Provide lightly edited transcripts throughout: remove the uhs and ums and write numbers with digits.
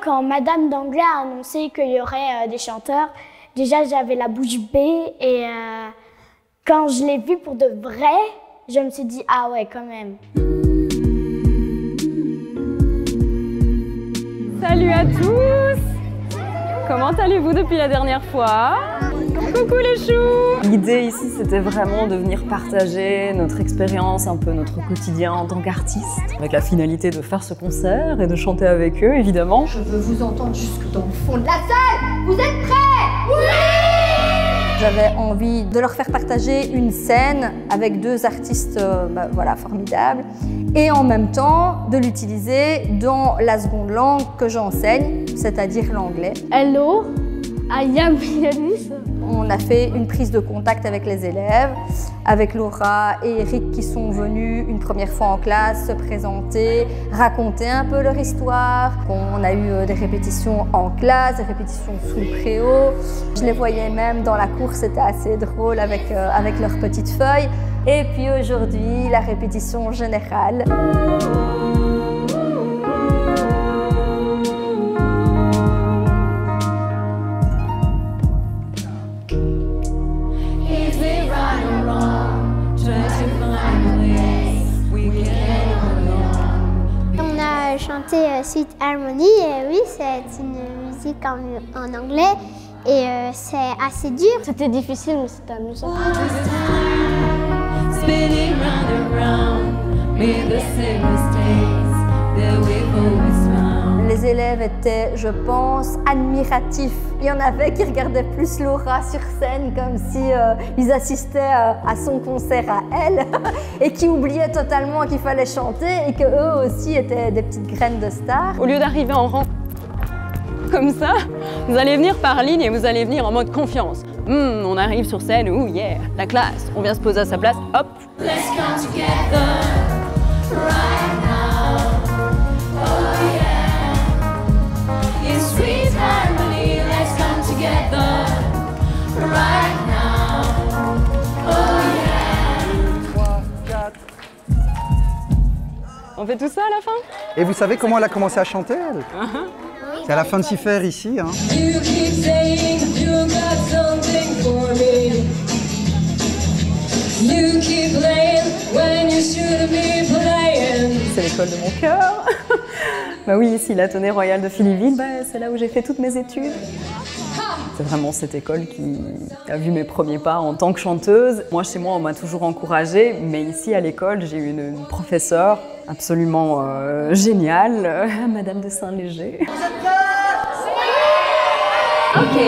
Quand Madame d'anglais a annoncé qu'il y aurait des chanteurs, déjà j'avais la bouche bée et quand je l'ai vu pour de vrai, je me suis dit « Ah ouais, quand même ». Salut à tous! Comment allez-vous depuis la dernière fois? Coucou les choux! L'idée ici, c'était vraiment de venir partager notre expérience, un peu notre quotidien en tant qu'artiste, avec la finalité de faire ce concert et de chanter avec eux, évidemment. Je veux vous entendre jusque dans le fond de la salle! Vous êtes prêts? Oui! J'avais envie de leur faire partager une scène avec deux artistes voilà, formidables et en même temps de l'utiliser dans la seconde langue que j'enseigne, c'est-à-dire l'anglais. Hello, I am Yanis. On a fait une prise de contact avec les élèves, avec Laura et Eric qui sont venus une première fois en classe se présenter, raconter un peu leur histoire. On a eu des répétitions en classe, des répétitions sous le préau. Je les voyais même dans la cour, c'était assez drôle avec leurs petites feuilles. Et puis aujourd'hui, la répétition générale. Chanter Sweet Harmony, et oui, c'est une musique en anglais et c'est assez dur. C'était difficile, mais c'était amusant. Les élèves étaient, je pense, admiratifs. Il y en avait qui regardaient plus Laura sur scène comme si ils assistaient à son concert à elle et qui oubliaient totalement qu'il fallait chanter et qu'eux aussi étaient des petites graines de stars. Au lieu d'arriver en rang comme ça, vous allez venir par ligne et vous allez venir en mode confiance. On arrive sur scène, ouh yeah, la classe, on vient se poser à sa place, hop. Let's come together, right now. Oh yeah. It's sweet harmony, let's come together, right now. Oh yeah. 3, 4. On fait tout ça à la fin? Et vous savez comment elle a commencé à chanter, elle? C'est à la fin de s'y faire ici. Hein. C'est l'école de mon cœur. Bah oui, ici, la Tonnet Royale de Philippeville, c'est là où j'ai fait toutes mes études. C'est vraiment cette école qui a vu mes premiers pas en tant que chanteuse. Moi, chez moi, on m'a toujours encouragée, mais ici, à l'école, j'ai eu une professeure absolument géniale, Madame de Saint-Léger. Ok.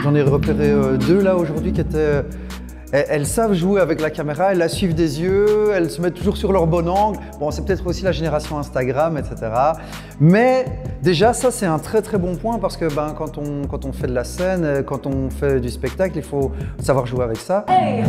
J'en ai repéré deux là aujourd'hui qui étaient... Elles savent jouer avec la caméra, elles la suivent des yeux, elles se mettent toujours sur leur bon angle. Bon, c'est peut-être aussi la génération Instagram, etc. Mais déjà, ça, c'est un très très bon point parce que quand on fait de la scène, quand on fait du spectacle, il faut savoir jouer avec ça. Hey.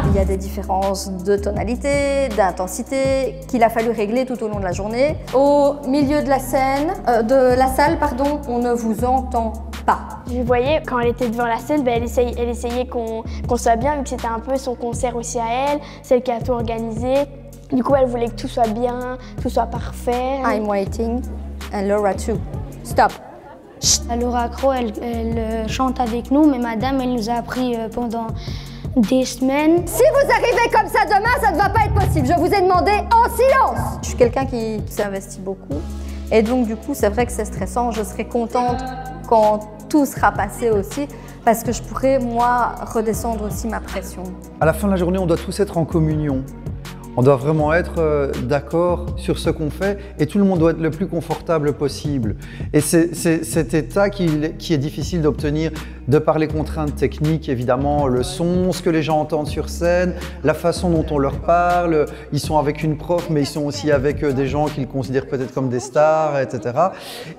Il y a des différences de tonalité, d'intensité qu'il a fallu régler tout au long de la journée. Au milieu de la scène, de la salle, pardon, on ne vous entend pas. Je voyais quand elle était devant la scène, elle essayait qu'on soit bien vu que c'était un peu son concert aussi à elle, celle qui a tout organisé. Du coup, elle voulait que tout soit bien, tout soit parfait. I'm waiting and Laura too. Stop. Laura Cros, elle chante avec nous, mais madame, elle nous a appris pendant des semaines. Si vous arrivez comme ça demain, ça ne va pas être possible. Je vous ai demandé en silence. Je suis quelqu'un qui s'investit beaucoup. Et donc, du coup, c'est vrai que c'est stressant. Je serai contente quand tout sera passé aussi, parce que je pourrai, moi, redescendre aussi ma pression. À la fin de la journée, on doit tous être en communion. On doit vraiment être d'accord sur ce qu'on fait et tout le monde doit être le plus confortable possible. Et c'est cet état qui est difficile d'obtenir de par les contraintes techniques, évidemment, le son, ce que les gens entendent sur scène, la façon dont on leur parle. Ils sont avec une prof, mais ils sont aussi avec des gens qu'ils considèrent peut-être comme des stars, etc.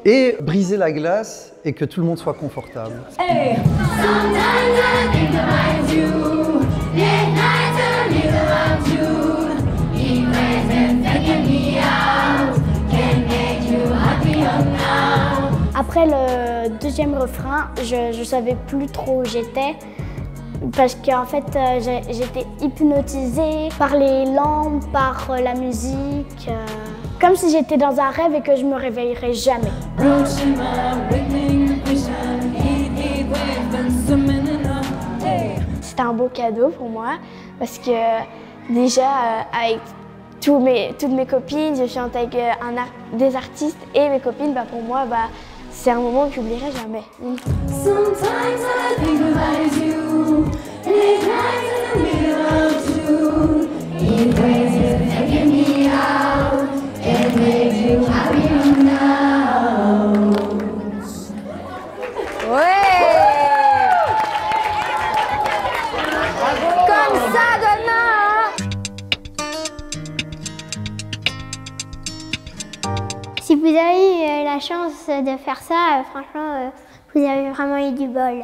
Et briser la glace et que tout le monde soit confortable. Hey. Après le deuxième refrain, je savais plus trop où j'étais parce qu'en fait j'étais hypnotisée par les lampes, par la musique, comme si j'étais dans un rêve et que je me réveillerais jamais. C'était un beau cadeau pour moi parce que déjà avec toutes mes copines, je chante avec des artistes et mes copines, pour moi, c'est un moment que j'oublierai jamais. Si vous avez eu la chance de faire ça, franchement, vous avez vraiment eu du bol.